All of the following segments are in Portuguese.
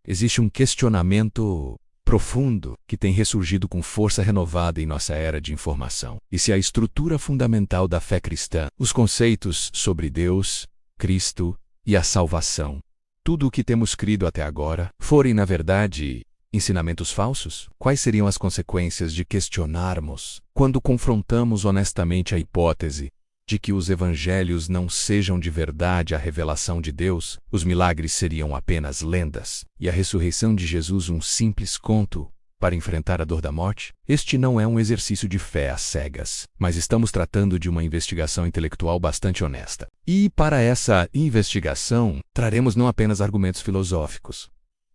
Existe um questionamento profundo que tem ressurgido com força renovada em nossa era de informação. E se a estrutura fundamental da fé cristã, os conceitos sobre Deus, Cristo e a salvação, tudo o que temos crido até agora, forem, na verdade, ensinamentos falsos? Quais seriam as consequências de questionarmos quando confrontamos honestamente a hipótese de que os evangelhos não sejam de verdade a revelação de Deus, os milagres seriam apenas lendas, e a ressurreição de Jesus um simples conto para enfrentar a dor da morte? Este não é um exercício de fé às cegas, mas estamos tratando de uma investigação intelectual bastante honesta. E para essa investigação, traremos não apenas argumentos filosóficos,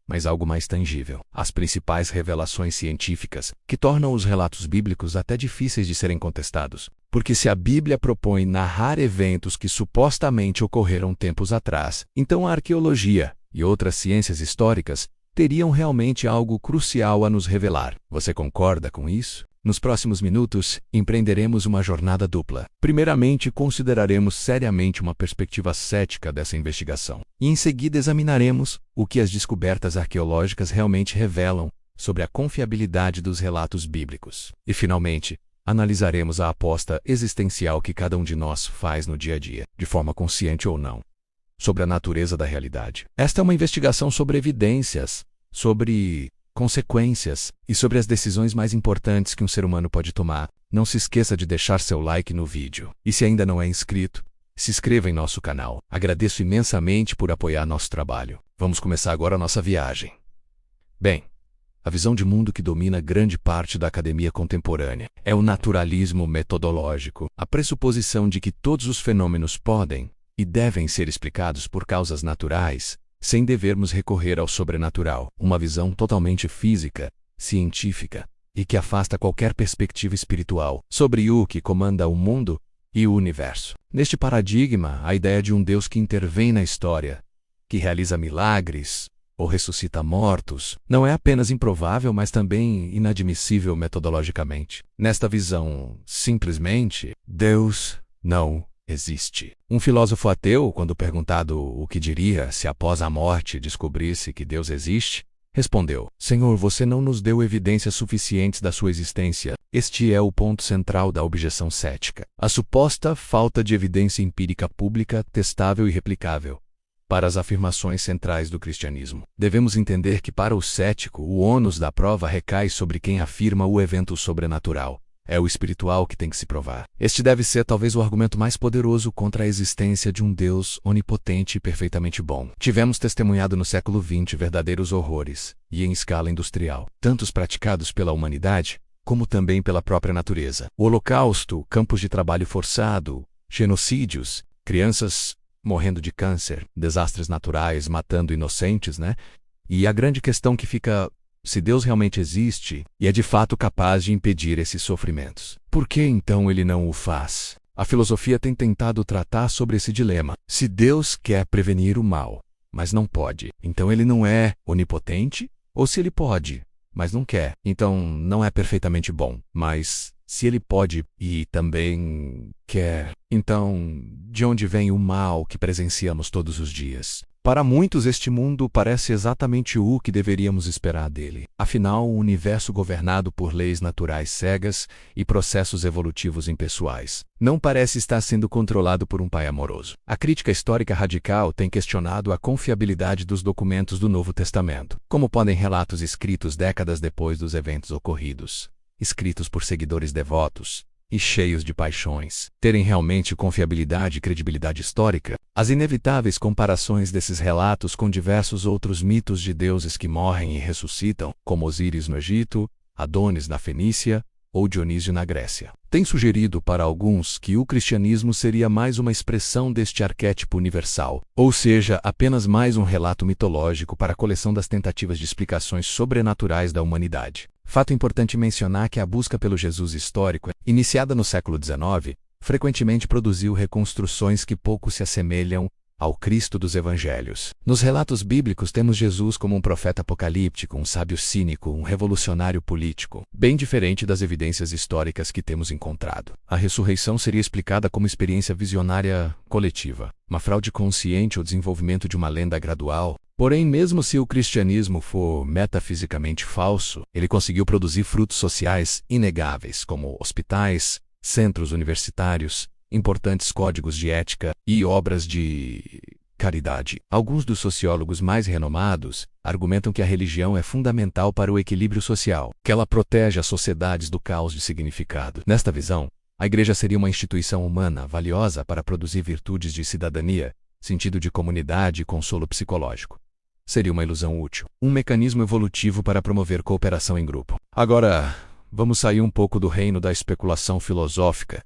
mas algo mais tangível, as principais revelações científicas que tornam os relatos bíblicos até difíceis de serem contestados. Porque se a Bíblia propõe narrar eventos que supostamente ocorreram tempos atrás, então a arqueologia e outras ciências históricas teriam realmente algo crucial a nos revelar. Você concorda com isso? Nos próximos minutos, empreenderemos uma jornada dupla. Primeiramente, consideraremos seriamente uma perspectiva cética dessa investigação. E em seguida examinaremos o que as descobertas arqueológicas realmente revelam sobre a confiabilidade dos relatos bíblicos. E, finalmente, analisaremos a aposta existencial que cada um de nós faz no dia a dia, de forma consciente ou não, sobre a natureza da realidade. Esta é uma investigação sobre evidências, sobre consequências e sobre as decisões mais importantes que um ser humano pode tomar. Não se esqueça de deixar seu like no vídeo. E se ainda não é inscrito, se inscreva em nosso canal. Agradeço imensamente por apoiar nosso trabalho. Vamos começar agora a nossa viagem. Bem, a visão de mundo que domina grande parte da academia contemporânea é o naturalismo metodológico, a pressuposição de que todos os fenômenos podem e devem ser explicados por causas naturais, sem devermos recorrer ao sobrenatural, uma visão totalmente física, científica, e que afasta qualquer perspectiva espiritual sobre o que comanda o mundo e o universo. Neste paradigma, a ideia de um Deus que intervém na história, que realiza milagres ou ressuscita mortos, não é apenas improvável, mas também inadmissível metodologicamente. Nesta visão, simplesmente, Deus não existe. Um filósofo ateu, quando perguntado o que diria se após a morte descobrisse que Deus existe, respondeu: Senhor, você não nos deu evidências suficientes da sua existência. Este é o ponto central da objeção cética. A suposta falta de evidência empírica pública, testável e replicável para as afirmações centrais do cristianismo. Devemos entender que para o cético, o ônus da prova recai sobre quem afirma o evento sobrenatural. É o espiritual que tem que se provar. Este deve ser talvez o argumento mais poderoso contra a existência de um Deus onipotente e perfeitamente bom. Tivemos testemunhado no século XX verdadeiros horrores, e em escala industrial, tanto os praticados pela humanidade, como também pela própria natureza. O Holocausto, campos de trabalho forçado, genocídios, crianças morrendo de câncer, desastres naturais matando inocentes, né? E a grande questão que fica: se Deus realmente existe e é de fato capaz de impedir esses sofrimentos, por que então ele não o faz? A filosofia tem tentado tratar sobre esse dilema. Se Deus quer prevenir o mal, mas não pode, então ele não é onipotente? Ou se ele pode, mas não quer, então não é perfeitamente bom? Mas se ele pode e também quer, então de onde vem o mal que presenciamos todos os dias? Para muitos, este mundo parece exatamente o que deveríamos esperar dele. Afinal, um universo governado por leis naturais cegas e processos evolutivos impessoais não parece estar sendo controlado por um pai amoroso. A crítica histórica radical tem questionado a confiabilidade dos documentos do Novo Testamento. Como podem relatos escritos décadas depois dos eventos ocorridos, escritos por seguidores devotos e cheios de paixões, terem realmente confiabilidade e credibilidade histórica? As inevitáveis comparações desses relatos com diversos outros mitos de deuses que morrem e ressuscitam, como Osíris no Egito, Adonis na Fenícia ou Dionísio na Grécia, têm sugerido para alguns que o cristianismo seria mais uma expressão deste arquétipo universal, ou seja, apenas mais um relato mitológico para a coleção das tentativas de explicações sobrenaturais da humanidade. Fato importante mencionar que a busca pelo Jesus histórico, iniciada no século XIX, frequentemente produziu reconstruções que pouco se assemelham ao Cristo dos Evangelhos. Nos relatos bíblicos temos Jesus como um profeta apocalíptico, um sábio cínico, um revolucionário político, bem diferente das evidências históricas que temos encontrado. A ressurreição seria explicada como experiência visionária coletiva, uma fraude consciente ou desenvolvimento de uma lenda gradual, Porém, mesmo se o cristianismo for metafisicamente falso, ele conseguiu produzir frutos sociais inegáveis, como hospitais, centros universitários, importantes códigos de ética e obras de caridade. Alguns dos sociólogos mais renomados argumentam que a religião é fundamental para o equilíbrio social, que ela protege as sociedades do caos de significado. Nesta visão, a igreja seria uma instituição humana valiosa para produzir virtudes de cidadania, sentido de comunidade e consolo psicológico. Seria uma ilusão útil, um mecanismo evolutivo para promover cooperação em grupo. Agora, vamos sair um pouco do reino da especulação filosófica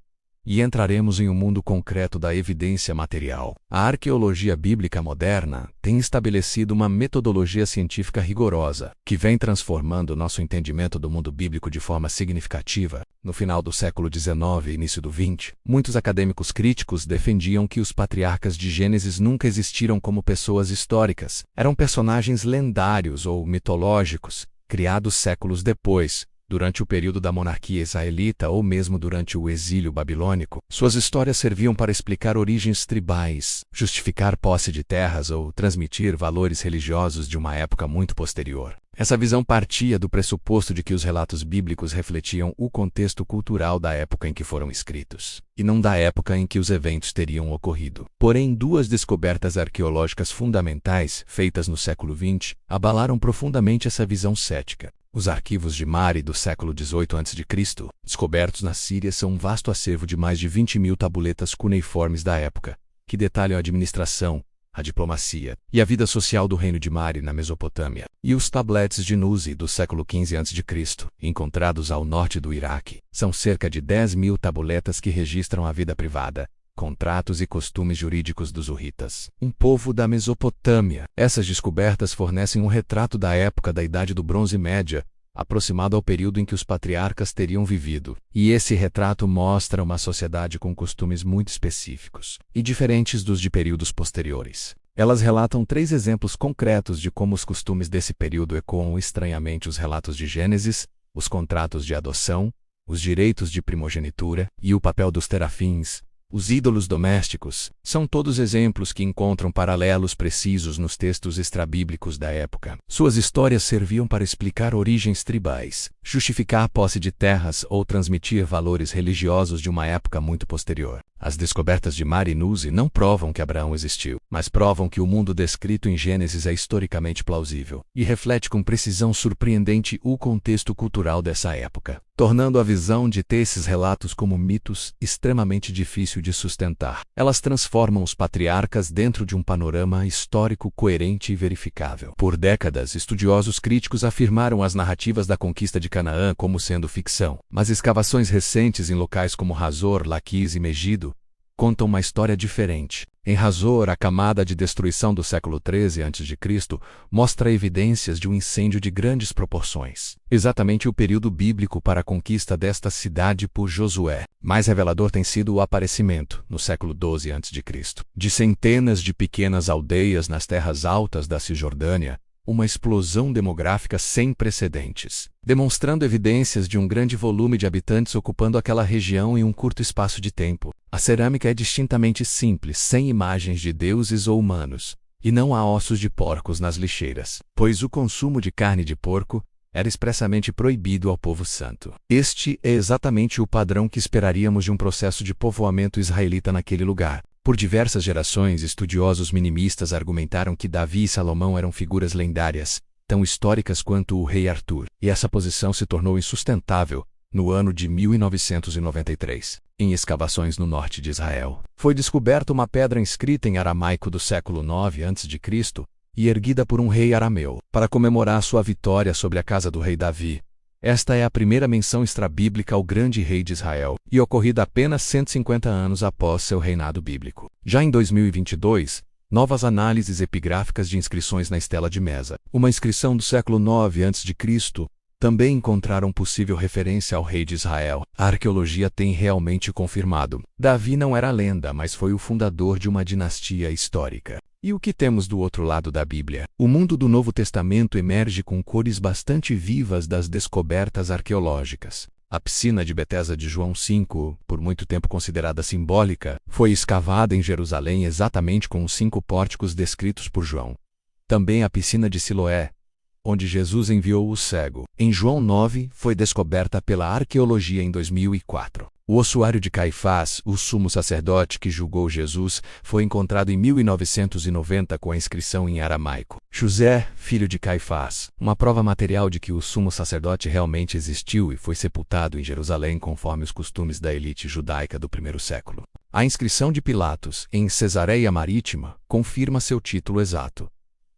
e entraremos em um mundo concreto da evidência material. A arqueologia bíblica moderna tem estabelecido uma metodologia científica rigorosa, que vem transformando nosso entendimento do mundo bíblico de forma significativa. No final do século XIX e início do XX, muitos acadêmicos críticos defendiam que os patriarcas de Gênesis nunca existiram como pessoas históricas. Eram personagens lendários ou mitológicos, criados séculos depois, durante o período da monarquia israelita ou mesmo durante o exílio babilônico. Suas histórias serviam para explicar origens tribais, justificar posse de terras ou transmitir valores religiosos de uma época muito posterior. Essa visão partia do pressuposto de que os relatos bíblicos refletiam o contexto cultural da época em que foram escritos, e não da época em que os eventos teriam ocorrido. Porém, duas descobertas arqueológicas fundamentais, feitas no século XX, abalaram profundamente essa visão cética. Os arquivos de Mari do século XVIII a.C., descobertos na Síria, são um vasto acervo de mais de 20.000 tabuletas cuneiformes da época, que detalham a administração, a diplomacia e a vida social do reino de Mari na Mesopotâmia. E os tabletes de Nuzi do século XV a.C., encontrados ao norte do Iraque, são cerca de 10.000 tabuletas que registram a vida privada, contratos e costumes jurídicos dos hurritas, um povo da Mesopotâmia. Essas descobertas fornecem um retrato da época da Idade do Bronze Média, aproximado ao período em que os patriarcas teriam vivido. E esse retrato mostra uma sociedade com costumes muito específicos e diferentes dos de períodos posteriores. Elas relatam 3 exemplos concretos de como os costumes desse período ecoam estranhamente os relatos de Gênesis, os contratos de adoção, os direitos de primogenitura e o papel dos terafins. Os ídolos domésticos são todos exemplos que encontram paralelos precisos nos textos extrabíblicos da época. Suas histórias serviam para explicar origens tribais, justificar a posse de terras ou transmitir valores religiosos de uma época muito posterior. As descobertas de Mari e Nuzi não provam que Abraão existiu, mas provam que o mundo descrito em Gênesis é historicamente plausível e reflete com precisão surpreendente o contexto cultural dessa época, tornando a visão de esses relatos como mitos extremamente difícil de sustentar. Elas transformam os patriarcas dentro de um panorama histórico coerente e verificável. Por décadas, estudiosos críticos afirmaram as narrativas da conquista de Canaã como sendo ficção, mas escavações recentes em locais como Hazor, Laquis e Megido contam uma história diferente. Em Hazor, a camada de destruição do século XIII a.C. mostra evidências de um incêndio de grandes proporções. Exatamente o período bíblico para a conquista desta cidade por Josué. Mais revelador tem sido o aparecimento, no século XII a.C., de centenas de pequenas aldeias nas terras altas da Cisjordânia, uma explosão demográfica sem precedentes, demonstrando evidências de um grande volume de habitantes ocupando aquela região em um curto espaço de tempo. A cerâmica é distintamente simples, sem imagens de deuses ou humanos, e não há ossos de porcos nas lixeiras, pois o consumo de carne de porco era expressamente proibido ao povo santo. Este é exatamente o padrão que esperaríamos de um processo de povoamento israelita naquele lugar. Por diversas gerações, estudiosos minimistas argumentaram que Davi e Salomão eram figuras lendárias, tão históricas quanto o rei Artur, e essa posição se tornou insustentável no ano de 1993. Em escavações no norte de Israel, foi descoberta uma pedra inscrita em aramaico do século IX a.C. e erguida por um rei arameu, para comemorar sua vitória sobre a casa do rei Davi. Esta é a primeira menção extrabíblica ao grande rei de Israel, e ocorrida apenas 150 anos após seu reinado bíblico. Já em 2022, novas análises epigráficas de inscrições na Estela de Mesa, uma inscrição do século IX a.C., também encontraram possível referência ao rei de Israel. A arqueologia tem realmente confirmado. Davi não era lenda, mas foi o fundador de uma dinastia histórica. E o que temos do outro lado da Bíblia? O mundo do Novo Testamento emerge com cores bastante vivas das descobertas arqueológicas. A piscina de Betesda de João 5, por muito tempo considerada simbólica, foi escavada em Jerusalém exatamente com os 5 pórticos descritos por João. Também a piscina de Siloé, onde Jesus enviou o cego, em João 9, foi descoberta pela arqueologia em 2004. O ossuário de Caifás, o sumo sacerdote que julgou Jesus, foi encontrado em 1990 com a inscrição em aramaico: José, filho de Caifás, uma prova material de que o sumo sacerdote realmente existiu e foi sepultado em Jerusalém conforme os costumes da elite judaica do primeiro século. A inscrição de Pilatos, em Cesareia Marítima, confirma seu título exato: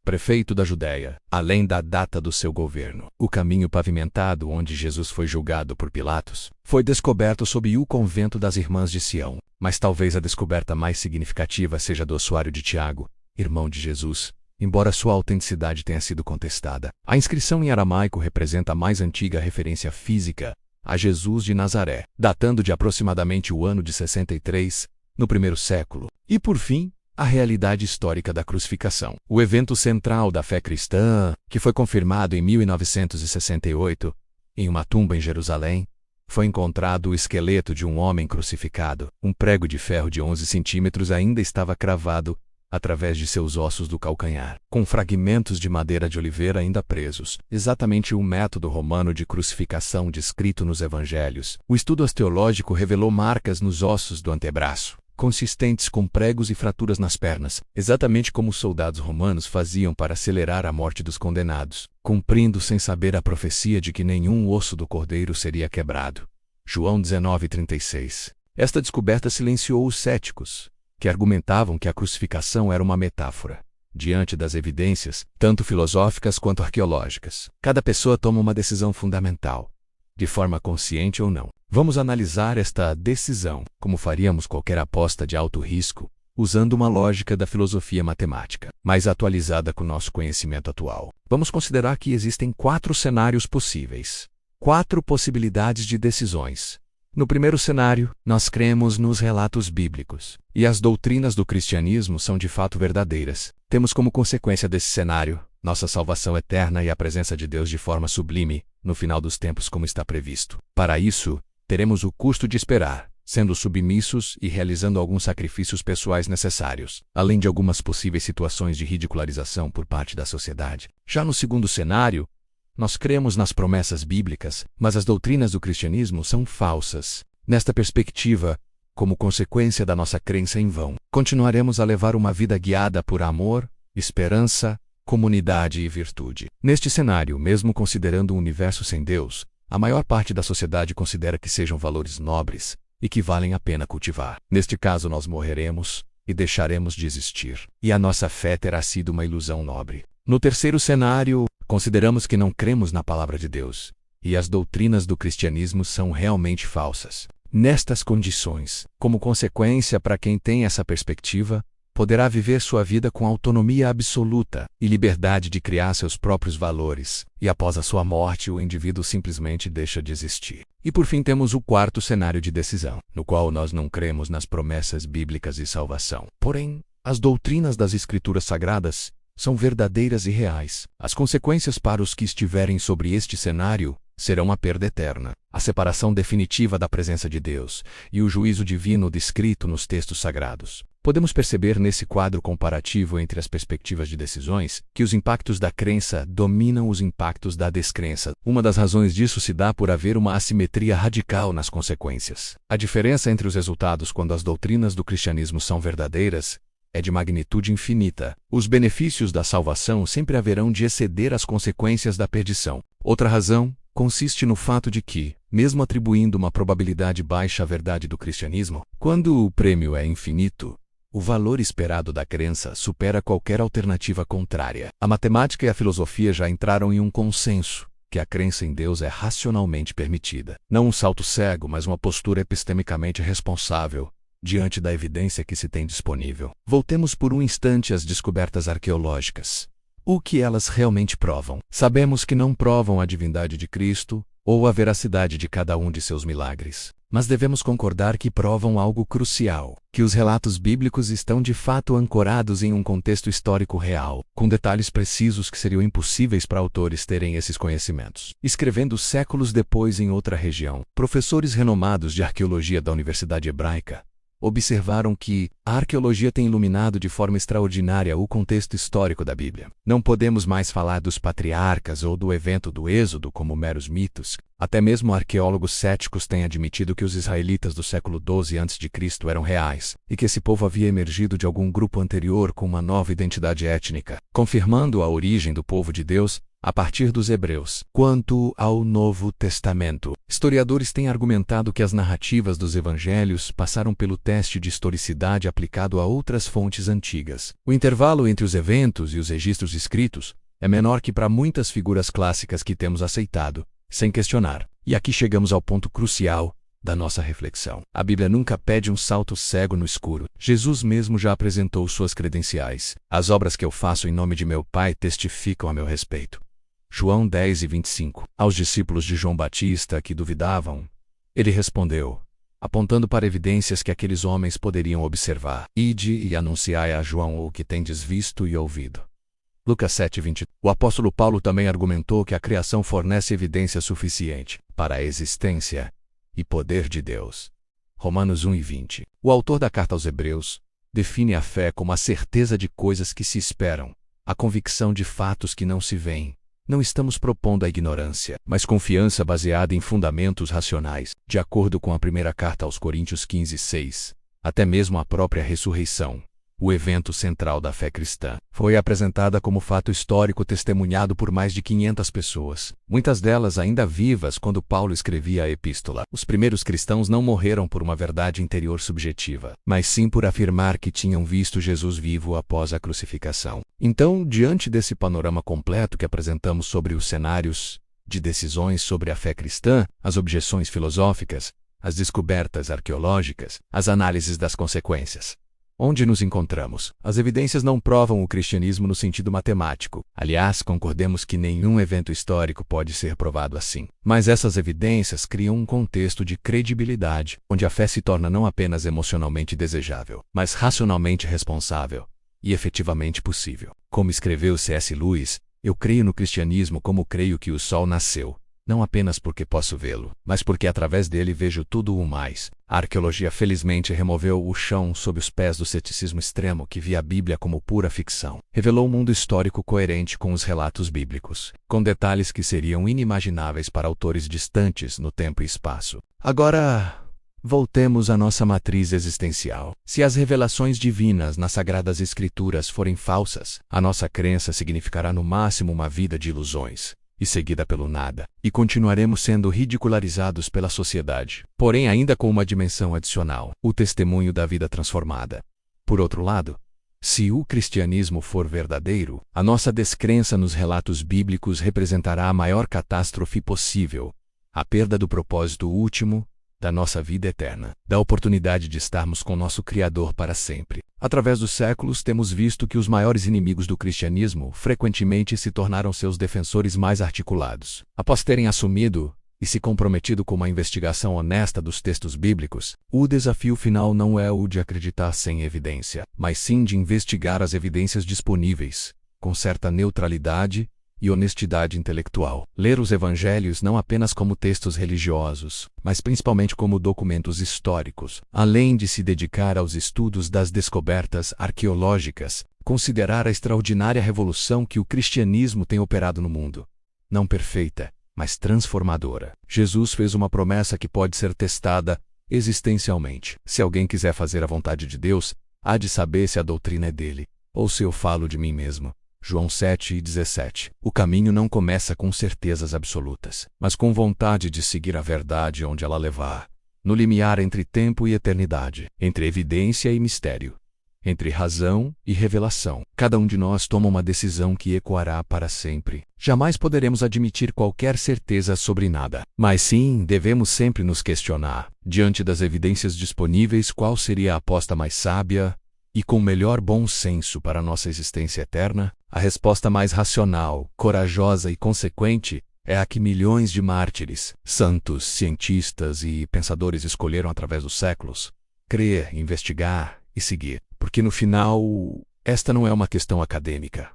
prefeito da Judéia, além da data do seu governo. O caminho pavimentado onde Jesus foi julgado por Pilatos foi descoberto sob o convento das Irmãs de Sião, mas talvez a descoberta mais significativa seja do ossuário de Tiago, irmão de Jesus, embora sua autenticidade tenha sido contestada. A inscrição em aramaico representa a mais antiga referência física a Jesus de Nazaré, datando de aproximadamente o ano de 63, no primeiro século. E por fim, a realidade histórica da crucificação. O evento central da fé cristã, que foi confirmado em 1968, em uma tumba em Jerusalém, foi encontrado o esqueleto de um homem crucificado. Um prego de ferro de 11 centímetros ainda estava cravado através de seus ossos do calcanhar, com fragmentos de madeira de oliveira ainda presos. Exatamente o método romano de crucificação descrito nos evangelhos. O estudo osteológico revelou marcas nos ossos do antebraço, consistentes com pregos e fraturas nas pernas, exatamente como os soldados romanos faziam para acelerar a morte dos condenados, cumprindo sem saber a profecia de que nenhum osso do cordeiro seria quebrado. João 19:36. Esta descoberta silenciou os céticos, que argumentavam que a crucificação era uma metáfora. Diante das evidências, tanto filosóficas quanto arqueológicas, cada pessoa toma uma decisão fundamental, de forma consciente ou não. Vamos analisar esta decisão, como faríamos qualquer aposta de alto risco, usando uma lógica da filosofia matemática, mais atualizada com nosso conhecimento atual. Vamos considerar que existem 4 cenários possíveis, 4 possibilidades de decisões. No primeiro cenário, nós cremos nos relatos bíblicos, e as doutrinas do cristianismo são de fato verdadeiras. Temos como consequência desse cenário nossa salvação eterna e a presença de Deus de forma sublime, no final dos tempos como está previsto. Para isso, teremos o custo de esperar, sendo submissos e realizando alguns sacrifícios pessoais necessários, além de algumas possíveis situações de ridicularização por parte da sociedade. Já no segundo cenário, nós cremos nas promessas bíblicas, mas as doutrinas do cristianismo são falsas. Nesta perspectiva, como consequência da nossa crença em vão, continuaremos a levar uma vida guiada por amor, esperança, comunidade e virtude. Neste cenário, mesmo considerando um universo sem Deus, a maior parte da sociedade considera que sejam valores nobres e que valem a pena cultivar. Neste caso, nós morreremos e deixaremos de existir, e a nossa fé terá sido uma ilusão nobre. No terceiro cenário, consideramos que não cremos na palavra de Deus, e as doutrinas do cristianismo são realmente falsas. Nestas condições, como consequência para quem tem essa perspectiva, poderá viver sua vida com autonomia absoluta e liberdade de criar seus próprios valores, e após a sua morte o indivíduo simplesmente deixa de existir. E por fim temos o quarto cenário de decisão, no qual nós não cremos nas promessas bíblicas de salvação. Porém, as doutrinas das Escrituras Sagradas são verdadeiras e reais. As consequências para os que estiverem sobre este cenário serão a perda eterna, a separação definitiva da presença de Deus e o juízo divino descrito nos textos sagrados. Podemos perceber nesse quadro comparativo entre as perspectivas de decisões que os impactos da crença dominam os impactos da descrença. Uma das razões disso se dá por haver uma assimetria radical nas consequências. A diferença entre os resultados quando as doutrinas do cristianismo são verdadeiras é de magnitude infinita. Os benefícios da salvação sempre haverão de exceder as consequências da perdição. Outra razão consiste no fato de que, mesmo atribuindo uma probabilidade baixa à verdade do cristianismo, quando o prêmio é infinito, o valor esperado da crença supera qualquer alternativa contrária. A matemática e a filosofia já entraram em um consenso que a crença em Deus é racionalmente permitida. Não um salto cego, mas uma postura epistemicamente responsável diante da evidência que se tem disponível. Voltemos por um instante às descobertas arqueológicas. O que elas realmente provam? Sabemos que não provam a divindade de Cristo ou a veracidade de cada um de seus milagres. Mas devemos concordar que provam algo crucial, que os relatos bíblicos estão de fato ancorados em um contexto histórico real, com detalhes precisos que seriam impossíveis para autores terem esses conhecimentos. Escrevendo séculos depois em outra região, professores renomados de arqueologia da Universidade Hebraica observaram que a arqueologia tem iluminado de forma extraordinária o contexto histórico da Bíblia. Não podemos mais falar dos patriarcas ou do evento do Êxodo como meros mitos. Até mesmo arqueólogos céticos têm admitido que os israelitas do século XII a.C. eram reais, e que esse povo havia emergido de algum grupo anterior com uma nova identidade étnica, confirmando a origem do povo de Deus a partir dos Hebreus. Quanto ao Novo Testamento, historiadores têm argumentado que as narrativas dos evangelhos passaram pelo teste de historicidade aplicado a outras fontes antigas. O intervalo entre os eventos e os registros escritos é menor que para muitas figuras clássicas que temos aceitado, sem questionar. E aqui chegamos ao ponto crucial da nossa reflexão. A Bíblia nunca pede um salto cego no escuro. Jesus mesmo já apresentou suas credenciais. As obras que eu faço em nome de meu Pai testificam a meu respeito. João 10:25. Aos discípulos de João Batista que duvidavam, ele respondeu, apontando para evidências que aqueles homens poderiam observar: Ide e anunciai a João o que tendes visto e ouvido. Lucas 7:20. O apóstolo Paulo também argumentou que a criação fornece evidência suficiente para a existência e poder de Deus. Romanos 1:20. O autor da carta aos Hebreus define a fé como a certeza de coisas que se esperam, a convicção de fatos que não se veem. Não estamos propondo a ignorância, mas confiança baseada em fundamentos racionais, de acordo com a primeira carta aos Coríntios 15:6. Até mesmo a própria ressurreição, o evento central da fé cristã, foi apresentada como fato histórico testemunhado por mais de 500 pessoas, muitas delas ainda vivas quando Paulo escrevia a epístola. Os primeiros cristãos não morreram por uma verdade interior subjetiva, mas sim por afirmar que tinham visto Jesus vivo após a crucificação. Então, diante desse panorama completo que apresentamos sobre os cenários de decisões sobre a fé cristã, as objeções filosóficas, as descobertas arqueológicas, as análises das consequências, onde nos encontramos? As evidências não provam o cristianismo no sentido matemático. Aliás, concordemos que nenhum evento histórico pode ser provado assim. Mas essas evidências criam um contexto de credibilidade, onde a fé se torna não apenas emocionalmente desejável, mas racionalmente responsável e efetivamente possível. Como escreveu C.S. Lewis, eu creio no cristianismo como creio que o sol nasceu, não apenas porque posso vê-lo, mas porque através dele vejo tudo o mais. A arqueologia felizmente removeu o chão sob os pés do ceticismo extremo que via a Bíblia como pura ficção. Revelou um mundo histórico coerente com os relatos bíblicos, com detalhes que seriam inimagináveis para autores distantes no tempo e espaço. Agora, voltemos à nossa matriz existencial. Se as revelações divinas nas Sagradas Escrituras forem falsas, a nossa crença significará no máximo uma vida de ilusões e seguida pelo nada, e continuaremos sendo ridicularizados pela sociedade, porém ainda com uma dimensão adicional, o testemunho da vida transformada. Por outro lado, se o cristianismo for verdadeiro, a nossa descrença nos relatos bíblicos representará a maior catástrofe possível, a perda do propósito último da nossa vida eterna, da oportunidade de estarmos com nosso Criador para sempre. Através dos séculos temos visto que os maiores inimigos do cristianismo frequentemente se tornaram seus defensores mais articulados. Após terem assumido e se comprometido com uma investigação honesta dos textos bíblicos, o desafio final não é o de acreditar sem evidência, mas sim de investigar as evidências disponíveis, com certa neutralidade e honestidade intelectual. Ler os evangelhos não apenas como textos religiosos, mas principalmente como documentos históricos. Além de se dedicar aos estudos das descobertas arqueológicas, considerar a extraordinária revolução que o cristianismo tem operado no mundo. Não perfeita, mas transformadora. Jesus fez uma promessa que pode ser testada existencialmente. Se alguém quiser fazer a vontade de Deus, há de saber se a doutrina é dele, ou se eu falo de mim mesmo. João 7:17. O caminho não começa com certezas absolutas, mas com vontade de seguir a verdade onde ela levar, no limiar entre tempo e eternidade, entre evidência e mistério, entre razão e revelação. Cada um de nós toma uma decisão que ecoará para sempre. Jamais poderemos admitir qualquer certeza sobre nada, mas sim devemos sempre nos questionar, diante das evidências disponíveis, qual seria a aposta mais sábia e com melhor bom senso para a nossa existência eterna. A resposta mais racional, corajosa e consequente é a que milhões de mártires, santos, cientistas e pensadores escolheram através dos séculos: crer, investigar e seguir. Porque no final, esta não é uma questão acadêmica.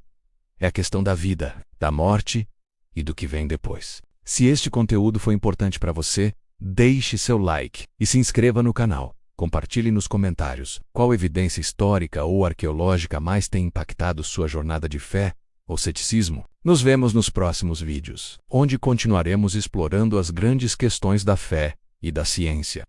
É a questão da vida, da morte e do que vem depois. Se este conteúdo foi importante para você, deixe seu like e se inscreva no canal. Compartilhe nos comentários qual evidência histórica ou arqueológica mais tem impactado sua jornada de fé ou ceticismo. Nos vemos nos próximos vídeos, onde continuaremos explorando as grandes questões da fé e da ciência.